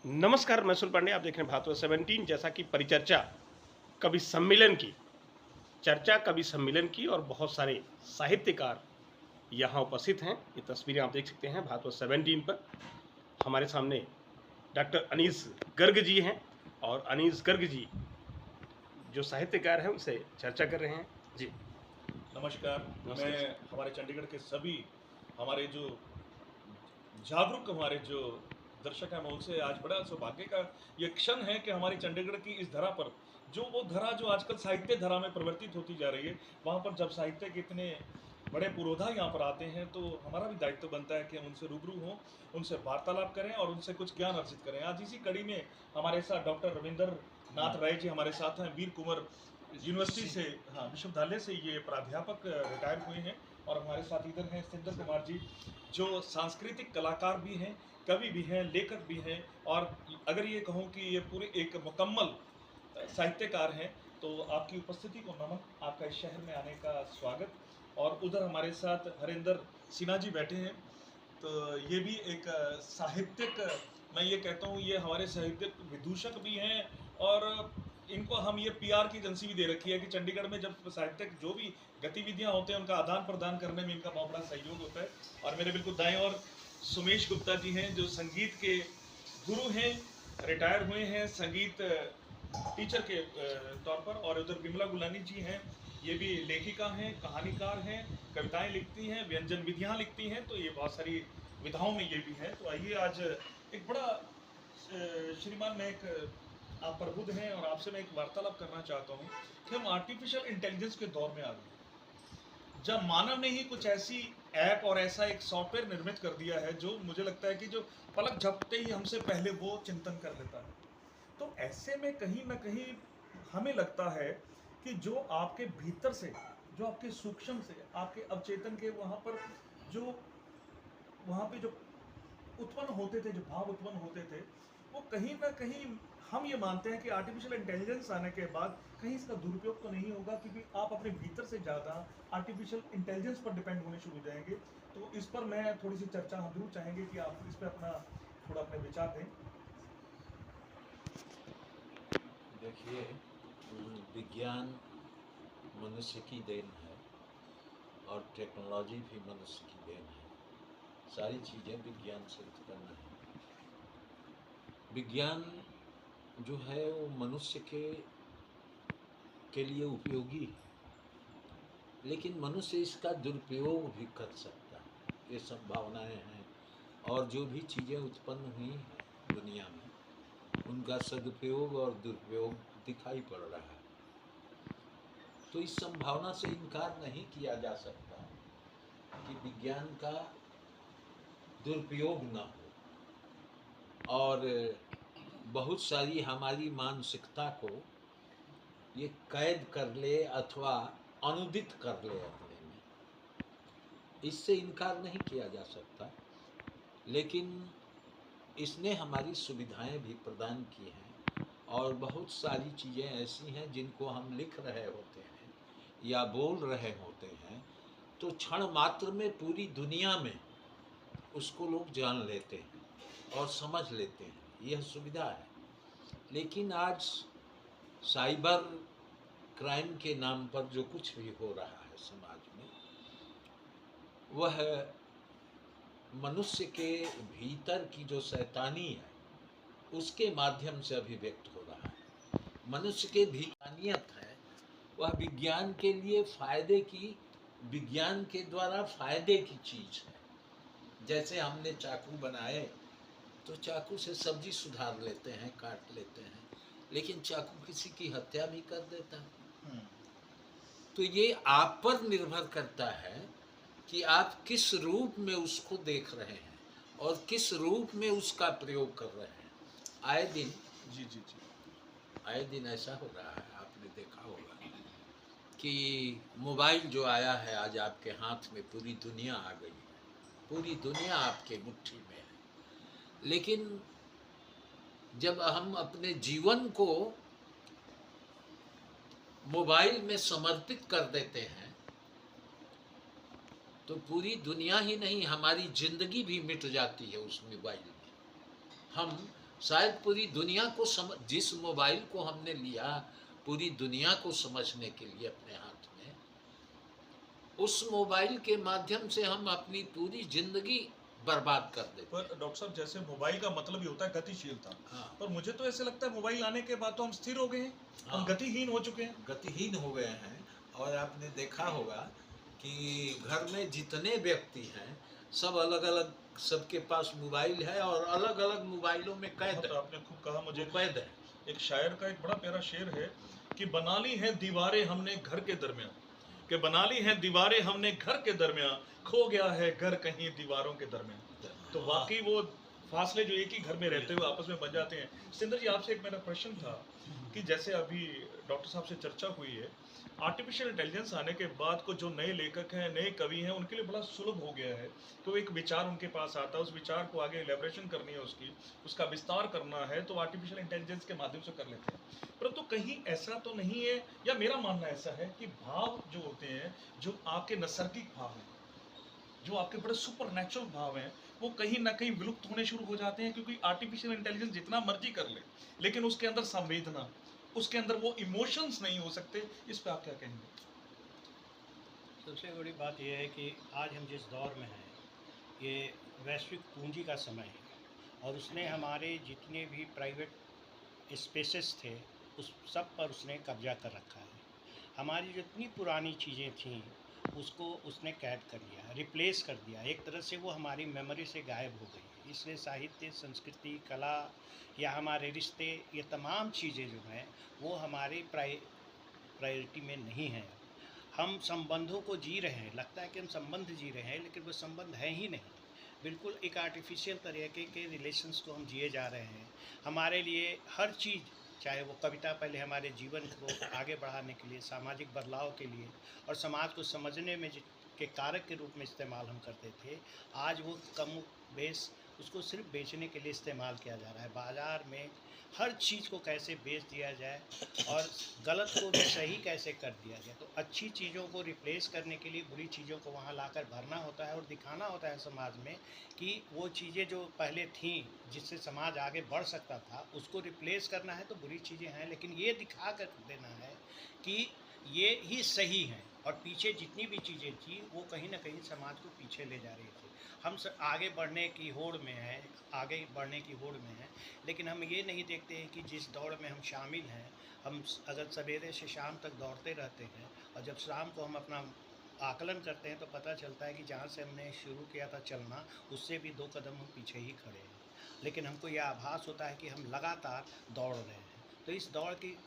नमस्कार, मैं सुन पांडे। आप देख रहे हैं भारत 17। जैसा कि परिचर्चा कवि सम्मेलन की चर्चा कवि सम्मेलन की और बहुत सारे साहित्यकार यहाँ उपस्थित हैं। ये तस्वीरें आप देख सकते हैं भारत 17 पर। हमारे सामने डॉक्टर अनीस गर्ग जी हैं और अनीस गर्ग जी जो साहित्यकार हैं उनसे चर्चा कर रहे हैं। जी नमस्कार। नमस्ते। मैं हमारे चंडीगढ़ के सभी हमारे जो जागरूक हमारे जो दर्शक हैं, मैं उनसे आज बड़ा सौभाग्य का ये क्षण है कि हमारी चंडीगढ़ की इस धरा पर जो वो धरा जो आजकल साहित्य धरा में परिवर्तित होती जा रही है, वहाँ पर जब साहित्य के इतने बड़े पुरोधा यहाँ पर आते हैं तो हमारा भी दायित्व बनता है कि हम उनसे रूबरू हों, उनसे वार्तालाप करें और उनसे कुछ ज्ञान अर्जित करें। आज इसी कड़ी में हमारे साथ डॉक्टर रविंद्र नाथ राय जी हमारे साथ हैं। वीर कुंवर यूनिवर्सिटी से, हाँ, विश्वविद्यालय से ये प्राध्यापक रिटायर हुए हैं। और हमारे साथ इधर हैं सिंदर कुमार जी, जो सांस्कृतिक कलाकार भी हैं, कवि भी हैं, लेखक भी हैं, और अगर ये कहूँ कि ये पूरे एक मुकम्मल साहित्यकार हैं। तो आपकी उपस्थिति को नमन, आपका इस शहर में आने का स्वागत। और उधर हमारे साथ हरिंदर सिन्हा जी बैठे हैं। तो ये भी एक साहित्यिक, मैं ये कहता हूँ ये हमारे साहित्यिक विदूषक भी हैं। और इनको हम ये पीआर की एजेंसी भी दे रखी है कि चंडीगढ़ में जब साहित्यिक जो भी गतिविधियां होते हैं उनका आदान प्रदान करने में इनका बहुत बड़ा सहयोग होता है। और मेरे बिल्कुल दाएं और सुमेश गुप्ता जी हैं, जो संगीत के गुरु हैं, रिटायर हुए हैं संगीत टीचर के तौर पर। और उधर विमला गुलानी जी हैं, ये भी लेखिका हैं, कहानीकार हैं, कविताएं लिखती हैं, व्यंजन विधियां लिखती हैं। तो ये बहुत सारी विधाओं में ये भी है। तो आइए आज एक बड़ा श्रीमान, मैं एक आप प्रबुद्ध हैं और आपसे मैं एक वार्तालाप करना चाहता हूँ कि हम आर्टिफिशियल इंटेलिजेंस के दौर में आ गए, जब मानव ने ही कुछ ऐसी ऐप और ऐसा एक सॉफ्टवेयर निर्मित कर दिया है जो मुझे लगता है कि जो पलक झपकते ही हमसे पहले वो चिंतन कर लेता है। तो ऐसे में कहीं ना कहीं हमें लगता है कि जो आपके भीतर से, जो आपके सूक्ष्म से, आपके अवचेतन के वहाँ पर जो वहाँ पे जो उत्पन्न होते थे, जो भाव उत्पन्न होते थे, वो कहीं ना कहीं हम ये मानते हैं कि आर्टिफिशियल इंटेलिजेंस आने के बाद कहीं इसका दुरुपयोग तो नहीं होगा, क्योंकि आप अपने भीतर से ज़्यादा आर्टिफिशियल इंटेलिजेंस पर डिपेंड होने शुरू हो जाएंगे। तो इस पर मैं थोड़ी सी चर्चा हम जरूर चाहेंगे कि आप इस पर अपना थोड़ा अपने विचार दें। देखिए, विज्ञान मनुष्य की देन है और टेक्नोलॉजी भी मनुष्य की देन है। सारी चीज़ें विज्ञान से उत्पन्न हैं। विज्ञान जो है वो मनुष्य के लिए उपयोगी है, लेकिन मनुष्य इसका दुरुपयोग भी कर सकता है। ये संभावनाएं हैं और जो भी चीज़ें उत्पन्न हुई हैं दुनिया में, उनका सदुपयोग और दुरुपयोग दिखाई पड़ रहा है। तो इस संभावना से इनकार नहीं किया जा सकता कि विज्ञान का दुरुपयोग न हो और बहुत सारी हमारी मानसिकता को ये कैद कर ले अथवा अनुदित कर ले अपने में, इससे इनकार नहीं किया जा सकता। लेकिन इसने हमारी सुविधाएं भी प्रदान की हैं और बहुत सारी चीज़ें ऐसी हैं जिनको हम लिख रहे होते हैं या बोल रहे होते हैं तो क्षण मात्र में पूरी दुनिया में उसको लोग जान लेते हैं और समझ लेते हैं। यह सुविधा है। लेकिन आज साइबर क्राइम के नाम पर जो कुछ भी हो रहा है समाज में, वह मनुष्य के भीतर की जो शैतानी है उसके माध्यम से अभिव्यक्त हो रहा है। मनुष्य के भीतानियत है वह विज्ञान के लिए फायदे की, विज्ञान के द्वारा फायदे की चीज़ है। जैसे हमने चाकू बनाए तो चाकू से सब्जी सुधार लेते हैं, काट लेते हैं, लेकिन चाकू किसी की हत्या भी कर देता है। तो ये आप पर निर्भर करता है कि आप किस रूप में उसको देख रहे हैं और किस रूप में उसका प्रयोग कर रहे हैं। आए दिन जी जी जी। आए दिन ऐसा हो रहा है, आपने देखा होगा कि मोबाइल जो आया है आज आपके हाथ में, पूरी दुनिया आ गई है, पूरी दुनिया आपके मुट्ठी में है। लेकिन जब हम अपने जीवन को मोबाइल में समर्पित कर देते हैं तो पूरी दुनिया ही नहीं, हमारी जिंदगी भी मिट जाती है उस मोबाइल में। हम शायद पूरी दुनिया को जिस मोबाइल को हमने लिया पूरी दुनिया को समझने के लिए अपने हाथ में, उस मोबाइल के माध्यम से हम अपनी पूरी जिंदगी बर्बाद कर देते। पर डॉक्टर साहब, जैसे मोबाइल का मतलब ही होता है गतिशीलता, हाँ। पर मुझे तो ऐसे लगता है मोबाइल आने के बाद तो हम स्थिर हो गए हैं, हम हाँ। गतिहीन हो चुके हैं। गतिहीन हो गए हैं। और आपने देखा होगा कि घर में जितने व्यक्ति हैं सब अलग अलग, सबके पास मोबाइल है और अलग अलग मोबाइलों में कैद तो है, आपने खूब कहा, मुझे कैद है। एक शायर का एक बड़ा प्यारा शेर है कि बना ली हैं दीवारें हमने घर के दरमियान, कि बना ली हैं दीवारें हमने घर के दरमियान, खो गया है घर कहीं दीवारों के दरमियान। तो वाकई वो फासले जो एक ही घर में रहते हुए आपस में बन जाते हैं। सिंदर जी, आपसे एक मेरा प्रश्न था कि जैसे अभी डॉक्टर साहब से चर्चा हुई है, आर्टिफिशियल इंटेलिजेंस आने के बाद को जो नए लेखक हैं, नए कवि हैं, उनके लिए बड़ा सुलभ हो गया है कि वो एक विचार उनके पास आता है, उस विचार को आगे एलेब्रेशन करनी है, उसका विस्तार करना है, तो आर्टिफिशियल इंटेलिजेंस के माध्यम से कर लेते हैं। परंतु कहीं ऐसा तो नहीं है, या मेरा मानना ऐसा है कि भाव जो होते हैं, जो आपके नैसर्गिक भाव हैं, जो आपके बड़े सुपर नेचुरल भाव हैं, वो कहीं ना कहीं विलुप्त होने शुरू हो जाते हैं, क्योंकि आर्टिफिशियल इंटेलिजेंस जितना मर्जी कर ले, लेकिन उसके अंदर संवेदना, उसके अंदर वो इमोशंस नहीं हो सकते। इस पे आप क्या कहेंगे? सबसे बड़ी बात यह है कि आज हम जिस दौर में हैं, ये वैश्विक पूंजी का समय है और उसने हमारे जितने भी प्राइवेट स्पेसेस थे उस सब पर उसने कब्जा कर रखा है। हमारी जितनी पुरानी चीज़ें थीं उसको उसने कैद कर लिया, रिप्लेस कर दिया। एक तरह से वो हमारी मेमोरी से गायब हो गई है। इसलिए साहित्य, संस्कृति, कला या हमारे रिश्ते, ये तमाम चीज़ें जो हैं वो हमारी प्रायोरिटी में नहीं हैं। हम संबंधों को जी रहे हैं, लगता है कि हम संबंध जी रहे हैं, लेकिन वो संबंध है ही नहीं। बिल्कुल एक आर्टिफिशियल तरीके के रिलेशंस को हम जिए जा रहे हैं। हमारे लिए हर चीज़, चाहे वो कविता पहले हमारे जीवन को आगे बढ़ाने के लिए, सामाजिक बदलाव के लिए और समाज को समझने में के कारक के रूप में इस्तेमाल हम करते थे, आज वो कम बेस उसको सिर्फ बेचने के लिए इस्तेमाल किया जा रहा है। बाज़ार में हर चीज़ को कैसे बेच दिया जाए और गलत को भी सही कैसे कर दिया जाए। तो अच्छी चीज़ों को रिप्लेस करने के लिए बुरी चीज़ों को वहाँ लाकर भरना होता है और दिखाना होता है समाज में कि वो चीज़ें जो पहले थीं जिससे समाज आगे बढ़ सकता था, उसको रिप्लेस करना है तो बुरी चीज़ें हैं, लेकिन ये दिखा कर देना है कि ये ही सही हैं और पीछे जितनी भी चीज़ें थी वो कहीं ना कहीं समाज को पीछे ले जा रही थी। हम आगे बढ़ने की होड़ में हैं, आगे बढ़ने की होड़ में हैं, लेकिन हम ये नहीं देखते हैं कि जिस दौड़ में हम शामिल हैं, हम अगर सवेरे से शाम तक दौड़ते रहते हैं और जब शाम को हम अपना आकलन करते हैं तो पता चलता है कि जहाँ से हमने शुरू किया था चलना, उससे भी 2 कदम हम पीछे ही खड़े हैं। लेकिन हमको यह आभास होता है कि हम लगातार दौड़ रहे हैं। तो इस दौड़ की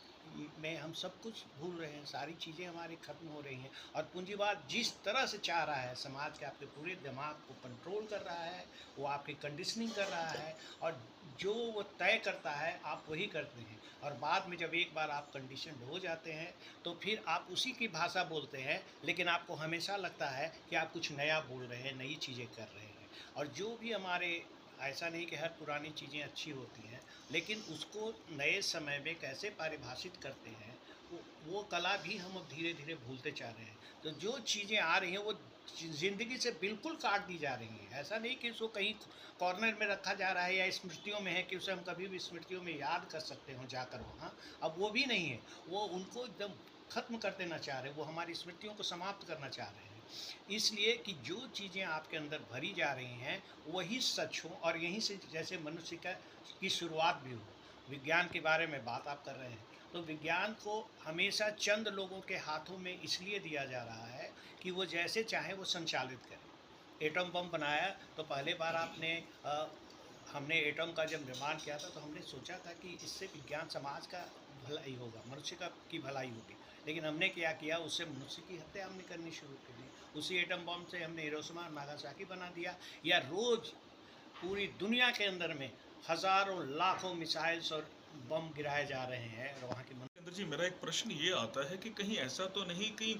में हम सब कुछ भूल रहे हैं, सारी चीज़ें हमारी ख़त्म हो रही हैं और पूंजीवाद जिस तरह से चाह रहा है समाज के आपके पूरे दिमाग को कंट्रोल कर रहा है, वो आपकी कंडीशनिंग कर रहा है और जो वो तय करता है आप वही करते हैं। और बाद में जब एक बार आप कंडीशन हो जाते हैं तो फिर आप उसी की भाषा बोलते हैं, लेकिन आपको हमेशा लगता है कि आप कुछ नया बोल रहे हैं, नई चीज़ें कर रहे हैं। और जो भी हमारे, ऐसा नहीं कि हर पुरानी चीज़ें अच्छी होती हैं, लेकिन उसको नए समय में कैसे परिभाषित करते हैं वो कला भी हम अब धीरे धीरे भूलते जा रहे हैं। तो जो चीज़ें आ रही हैं वो ज़िंदगी से बिल्कुल काट दी जा रही हैं। ऐसा नहीं कि उसको कहीं कॉर्नर में रखा जा रहा है या स्मृतियों में है कि उसे हम कभी भी स्मृतियों में याद कर सकते हो जाकर वहाँ, अब वो भी नहीं है। वो उनको एकदम ख़त्म कर देना चाह रहे हैं, वो हमारी स्मृतियों को समाप्त करना चाह रहे हैं। इसलिए कि जो चीज़ें आपके अंदर भरी जा रही हैं वही सच हो और यहीं से जैसे मनुष्य की शुरुआत भी हो। विज्ञान के बारे में बात आप कर रहे हैं, तो विज्ञान को हमेशा चंद लोगों के हाथों में इसलिए दिया जा रहा है कि वो जैसे चाहे वो संचालित करें। एटम बम बनाया तो पहले बार हमने एटम का जब निर्माण किया था तो हमने सोचा था कि इससे विज्ञान समाज का भलाई होगा, मनुष्य की भलाई होगी, लेकिन हमने क्या किया, उससे मनुष्य की हत्या हमने करनी शुरू कर दी। उसी एटम बम से हमने हिरोशिमा और नागासाकी बना दिया, या रोज़ पूरी दुनिया के अंदर में हज़ारों लाखों मिसाइल्स और बम गिराए जा रहे हैं और वहाँ की जी, मेरा एक प्रश्न ये आता है कि कहीं ऐसा तो नहीं कि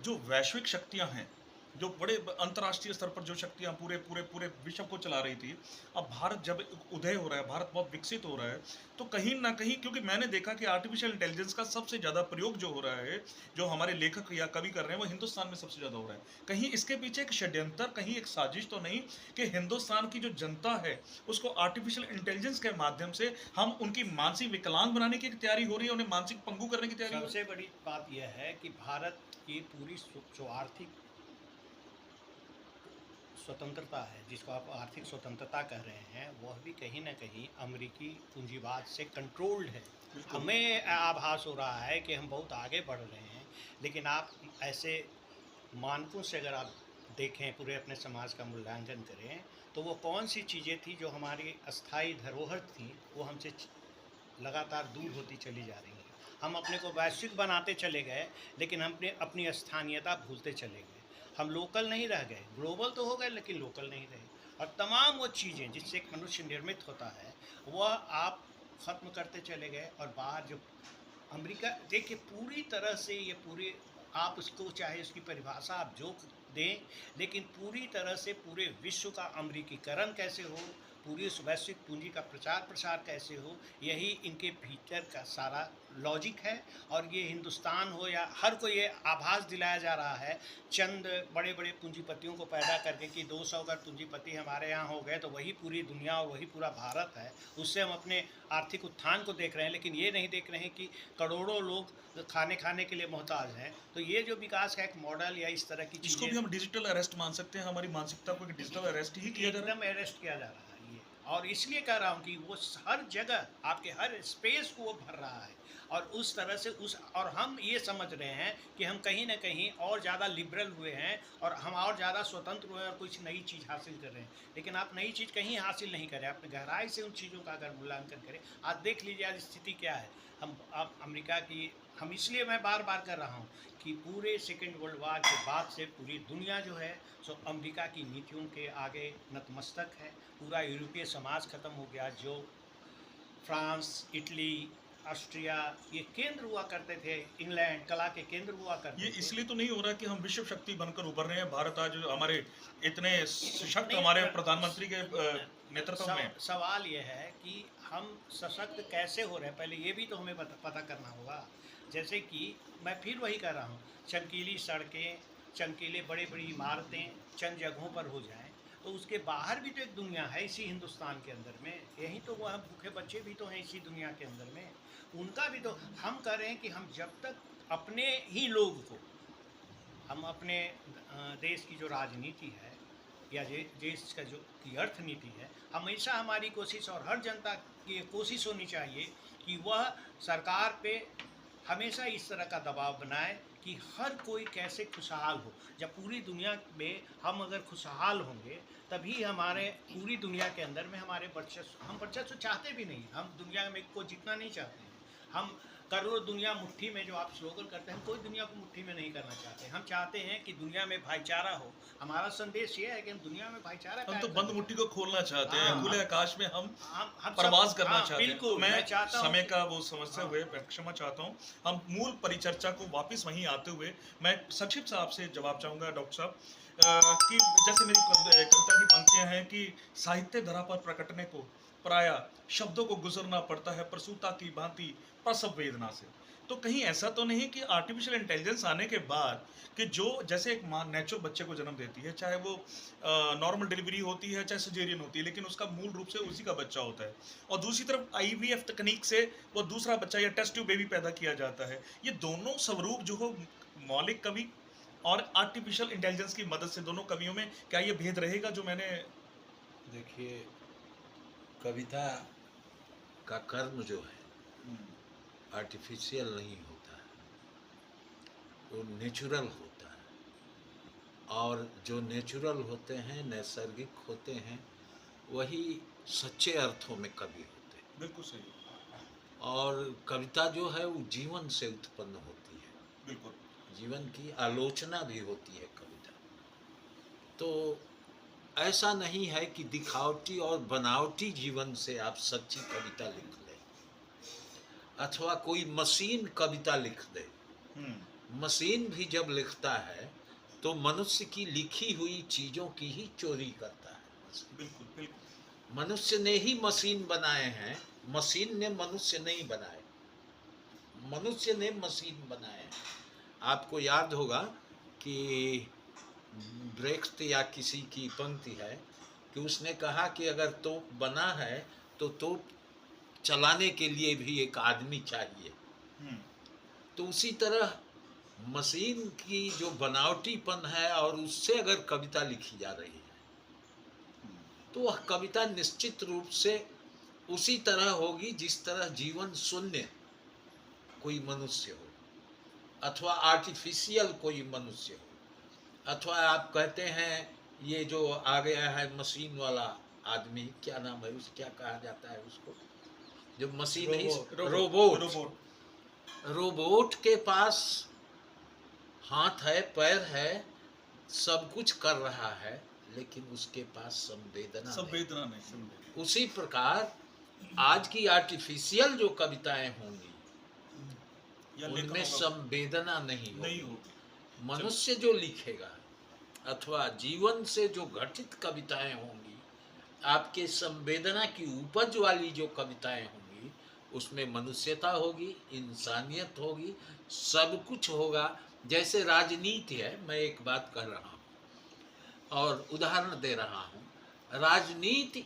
जो वैश्विक शक्तियां हैं जो बड़े अंतर्राष्ट्रीय स्तर पर जो शक्तियां पूरे पूरे पूरे विश्व को चला रही थी, अब भारत जब उदय हो रहा है, भारत बहुत विकसित हो रहा है, तो कहीं ना कहीं, क्योंकि मैंने देखा कि आर्टिफिशियल इंटेलिजेंस का सबसे ज़्यादा प्रयोग जो हो रहा है, जो हमारे लेखक या कवि कर रहे हैं, वो हिंदुस्तान में सबसे ज़्यादा हो रहा है। कहीं इसके पीछे एक षड्यंतर, कहीं एक साजिश तो नहीं कि हिंदुस्तान की जो जनता है उसको आर्टिफिशियल इंटेलिजेंस के माध्यम से हम उनकी मानसिक विकलांग बनाने की तैयारी हो रही है, उन्हें मानसिक पंगु करने की तैयारी हो रही है? सबसे बड़ी बात यह है कि भारत की पूरी जो आर्थिक स्वतंत्रता है, जिसको आप आर्थिक स्वतंत्रता कह रहे हैं, वह भी कहीं ना कहीं अमेरिकी पूंजीवाद से कंट्रोल्ड है। हमें आभास हो रहा है कि हम बहुत आगे बढ़ रहे हैं, लेकिन आप ऐसे मानकों से अगर आप देखें, पूरे अपने समाज का मूल्यांकन करें, तो वो कौन सी चीज़ें थी जो हमारी अस्थाई धरोहर थी, वो हमसे लगातार दूर होती चली जा रही हैं। हम अपने को वैश्विक बनाते चले गए, लेकिन हम अपनी स्थानीयता भूलते चले गए। हम लोकल नहीं रह गए, ग्लोबल तो हो गए लेकिन लोकल नहीं रहे। और तमाम वो चीज़ें जिससे एक मनुष्य निर्मित होता है, वह आप ख़त्म करते चले गए। और बाहर जो अमेरिका, देखिए पूरी तरह से ये पूरी, आप उसको चाहे उसकी परिभाषा आप जो दें, लेकिन पूरी तरह से पूरे विश्व का अमेरिकीकरण कैसे हो, पूरी उस वैश्विक पूंजी का प्रचार प्रसार कैसे हो, यही इनके भीतर का सारा लॉजिक है। और ये हिंदुस्तान हो या हर को ये आभास दिलाया जा रहा है, चंद बड़े बड़े पूंजीपतियों को पैदा करके कि 200 अगर पूंजीपति हमारे यहाँ हो गए तो वही पूरी दुनिया और वही पूरा भारत है, उससे हम अपने आर्थिक उत्थान को देख रहे हैं, लेकिन ये नहीं देख रहे हैं कि करोड़ों लोग खाने के लिए मोहताज हैं। तो ये जो विकास का एक मॉडल या इस तरह की इसको भी चीज़ें, हम डिजिटल अरेस्ट मान सकते हैं, हमारी मानसिकता को डिजिटल अरेस्ट ही किया जा रहा है। एकदम अरेस्ट किया जा रहा है ये। और इसलिए कह रहा हूँ कि वो हर जगह आपके हर स्पेस को वो भर रहा है। और उस तरह से और हम ये समझ रहे हैं कि हम कहीं ना कहीं और ज़्यादा लिबरल हुए हैं और हम और ज़्यादा स्वतंत्र हुए और कुछ नई चीज़ हासिल कर रहे हैं, लेकिन आप नई चीज़ कहीं हासिल नहीं करें। आप गहराई से उन चीज़ों का अगर मूल्यांकन करें, आज देख लीजिए आज स्थिति क्या है। हम आप अमेरिका की, हम इसलिए मैं बार बार कर रहा हूँ कि पूरे सेकेंड वर्ल्ड वार के बाद से पूरी दुनिया जो है सो अमेरिका की नीतियों के आगे नतमस्तक है। पूरा यूरोपीय समाज ख़त्म हो गया। जो फ्रांस, इटली, ऑस्ट्रिया ये केंद्र हुआ करते थे, इंग्लैंड कला के केंद्र हुआ करते ये थे। इसलिए तो नहीं हो रहा कि हम विश्व शक्ति बनकर उभर रहे हैं। भारत आज हमारे इतने सशक्त, नहीं, हमारे प्रधानमंत्री के नेतृत्व में। सवाल ये है कि हम सशक्त कैसे हो रहे हैं, पहले ये भी तो हमें पता करना होगा। जैसे कि मैं फिर वही कर रहा हूँ, चमकीली सड़कें, चमकीले बड़ी बड़ी इमारतें चंद जगहों पर हो जाएं, तो उसके बाहर भी तो एक दुनिया है इसी हिंदुस्तान के अंदर में। यही तो वह भूखे बच्चे भी तो हैं इसी दुनिया के अंदर में, उनका भी तो हम कर रहे हैं कि हम जब तक अपने ही लोग को, हम अपने देश की जो राजनीति है या देश का जो की अर्थनीति है, हमेशा हमारी कोशिश और हर जनता की कोशिश होनी चाहिए कि वह सरकार पे हमेशा इस तरह का दबाव बनाए कि हर कोई कैसे खुशहाल हो। जब पूरी दुनिया में हम अगर खुशहाल होंगे, तभी हमारे पूरी दुनिया के अंदर में हमारे वर्चस्व, हम वर्चस्व चाहते भी नहीं, हम दुनिया में को जीतना नहीं चाहते हैं। हम करोड़ दुनिया मुट्ठी में जो आप स्लोगन करते हैं, हम कोई दुनिया को मुट्ठी में नहीं करना चाहते। हम चाहते हैं कि दुनिया में भाईचारा हो। हमारा संदेश ये है कि हम दुनिया में भाईचारा हम तो बंद मुट्ठी को खोलना चाहते हैं, हाँ। खुले आकाश में हम हम प्रवास करना हाँ, चाहते हैं। बिल्कुल, तो मैं चाहता हूं समय कि- का वो समझते हुए मैं क्षमा चाहता हूँ। हम मूल परिचर्चा को वापस वहीं आते हुए मैं संक्षिप्त से आपसे जवाब चाहूँगा डॉक्टर साहब, कि जैसे मेरी कविता की पंक्तियाँ हैं कि साहित्य धरा पर प्रकटने को प्राय शब्दों को गुजरना पड़ता है प्रसूता की भांति प्रसव वेदना से। तो कहीं ऐसा तो नहीं कि आर्टिफिशियल इंटेलिजेंस आने के बाद कि जो जैसे एक माँ नेचुरल बच्चे को जन्म देती है, चाहे वो नॉर्मल डिलीवरी होती है चाहे सजेरियन होती है, लेकिन उसका मूल रूप से उसी का बच्चा होता है, और दूसरी तरफ IVF तकनीक से वो दूसरा बच्चा या टेस्ट ट्यूब बेबी पैदा किया जाता है। ये दोनों स्वरूप जो हो, मौलिक कवि और आर्टिफिशियल इंटेलिजेंस की मदद से, दोनों कवियों में क्या ये भेद रहेगा जो मैंने? देखिए, कविता का कर्म जो है आर्टिफिशियल नहीं होता है, वो नेचुरल होता है। और जो नेचुरल होते हैं, नैसर्गिक होते हैं, वही सच्चे अर्थों में कवि होते हैं। बिल्कुल सही, और कविता जो है वो जीवन से उत्पन्न होती है, बिल्कुल। जीवन की आलोचना भी होती है कविता। तो ऐसा नहीं है कि दिखावटी और बनावटी जीवन से आप सच्ची कविता लिख लें, अथवा कोई मशीन कविता लिख दे। मशीन भी जब लिखता है तो मनुष्य की लिखी हुई चीज़ों की ही चोरी करता है। बिल्कुल बिल्कुल। मनुष्य ने ही मशीन बनाए हैं, मशीन ने मनुष्य नहीं बनाए, मनुष्य ने मशीन बनाए हैं। आपको याद होगा कि ब्रेख्त या किसी की पंक्ति है कि उसने कहा कि अगर तोप बना है तो तोप चलाने के लिए भी एक आदमी चाहिए। तो उसी तरह मशीन की जो बनावटीपन है और उससे अगर कविता लिखी जा रही है तो वह कविता निश्चित रूप से उसी तरह होगी जिस तरह जीवन शून्य कोई मनुष्य हो, अथवा आर्टिफिशियल कोई मनुष्य हो, अथवा आप कहते हैं ये जो आ गया है मशीन वाला आदमी, क्या नाम है उसे, क्या कहा जाता है उसको, जो मशीन ही रोबोट। रोबोट के पास हाथ है, पैर है, सब कुछ कर रहा है, लेकिन उसके पास संवेदना नहीं। उसी प्रकार आज की आर्टिफिशियल जो कविताएं होंगी उनमें संवेदना नहीं होगी। मनुष्य जो लिखेगा अथवा जीवन से जो घटित कविताएं होंगी, आपके संवेदना की उपज वाली जो कविताएं होंगी, उसमें मनुष्यता होगी, इंसानियत होगी, सब कुछ होगा। जैसे राजनीति है, मैं एक बात कह रहा हूँ और उदाहरण दे रहा हूँ, राजनीति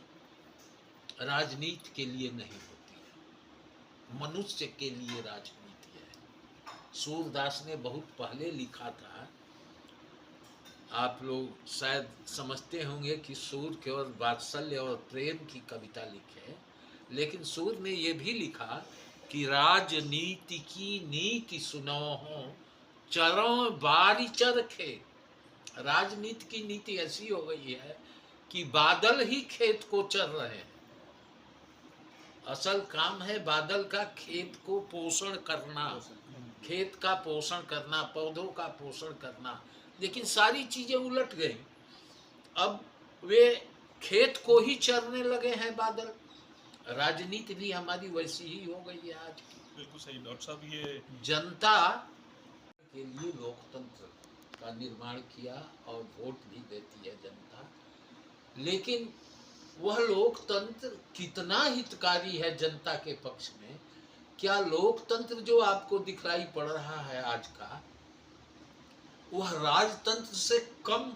के लिए नहीं होती है, मनुष्य के लिए राजनीति है। सूरदास ने बहुत पहले लिखा था, आप लोग शायद समझते होंगे कि सूर केवल वात्सल्य और प्रेम की कविता लिखे, लेकिन सूर ने यह भी लिखा कि राजनीति की नीति सुनो हो चरों बारी चरखे। राजनीति की नीति ऐसी हो गई है कि बादल ही खेत को चर रहे हैं। असल काम है बादल का खेत को पोषण करना, खेत का पोषण करना, पौधों का पोषण करना, लेकिन सारी चीजें उलट गई। अब वे खेत को ही चरने लगे हैं बादल। राजनीति भी हमारी वैसी ही हो गई है आज की। बिल्कुल सही डॉक्टर साहब। ये जनता के लिए लोकतंत्र का निर्माण किया और वोट भी देती है जनता, लेकिन वह लोकतंत्र कितना हितकारी है जनता के पक्ष में? क्या लोकतंत्र जो आपको दिखलाई पड़ रहा है आज का, वह राजतंत्र से कम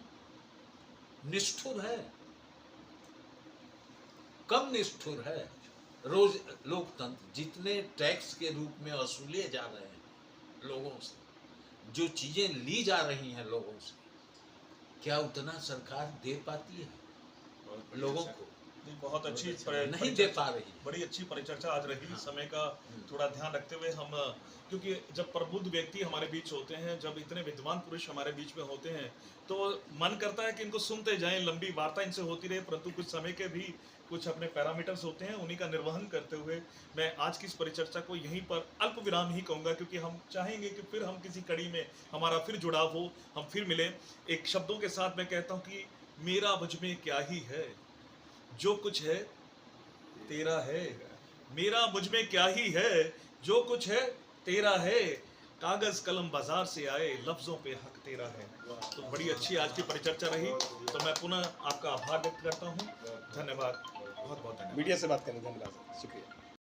निष्ठुर है? कम निष्ठुर है। रोज लोकतंत्र जितने टैक्स के रूप में वसूले जा रहे हैं लोगों से, जो चीजें ली जा रही हैं लोगों से, क्या उतना सरकार दे पाती है लोगों को? बहुत अच्छी नहीं दे पा रही। बड़ी अच्छी परिचर्चा आज रही। समय का थोड़ा ध्यान रखते हुए हम, क्योंकि जब प्रबुद्ध व्यक्ति हमारे बीच होते हैं, जब इतने विद्वान पुरुष हमारे बीच में होते हैं, तो मन करता है कि इनको सुनते जाएं, लंबी वार्ता इनसे होती रहे, परंतु कुछ समय के भी कुछ अपने पैरामीटर्स होते हैं, उन्हीं का निर्वहन करते हुए मैं आज की इस परिचर्चा को यहीं पर अल्प विराम ही कहूँगा, क्योंकि हम चाहेंगे कि फिर हम किसी कड़ी में हमारा फिर जुड़ाव हो, हम फिर मिलें। एक शब्दों के साथ मैं कहता हूँ कि मेरा मुझ में क्या ही है, जो कुछ है तेरा है। मेरा मुझ में क्या ही है, जो कुछ है तेरा है। कागज कलम बाजार से आए, लफ्जों पे हक तेरा है। तो बड़ी अच्छी आज की परिचर्चा रही, तो मैं पुनः आपका आभार व्यक्त करता हूँ। धन्यवाद, बहुत बहुत धन्यवाद। मीडिया से बात करने धन्यवाद, शुक्रिया।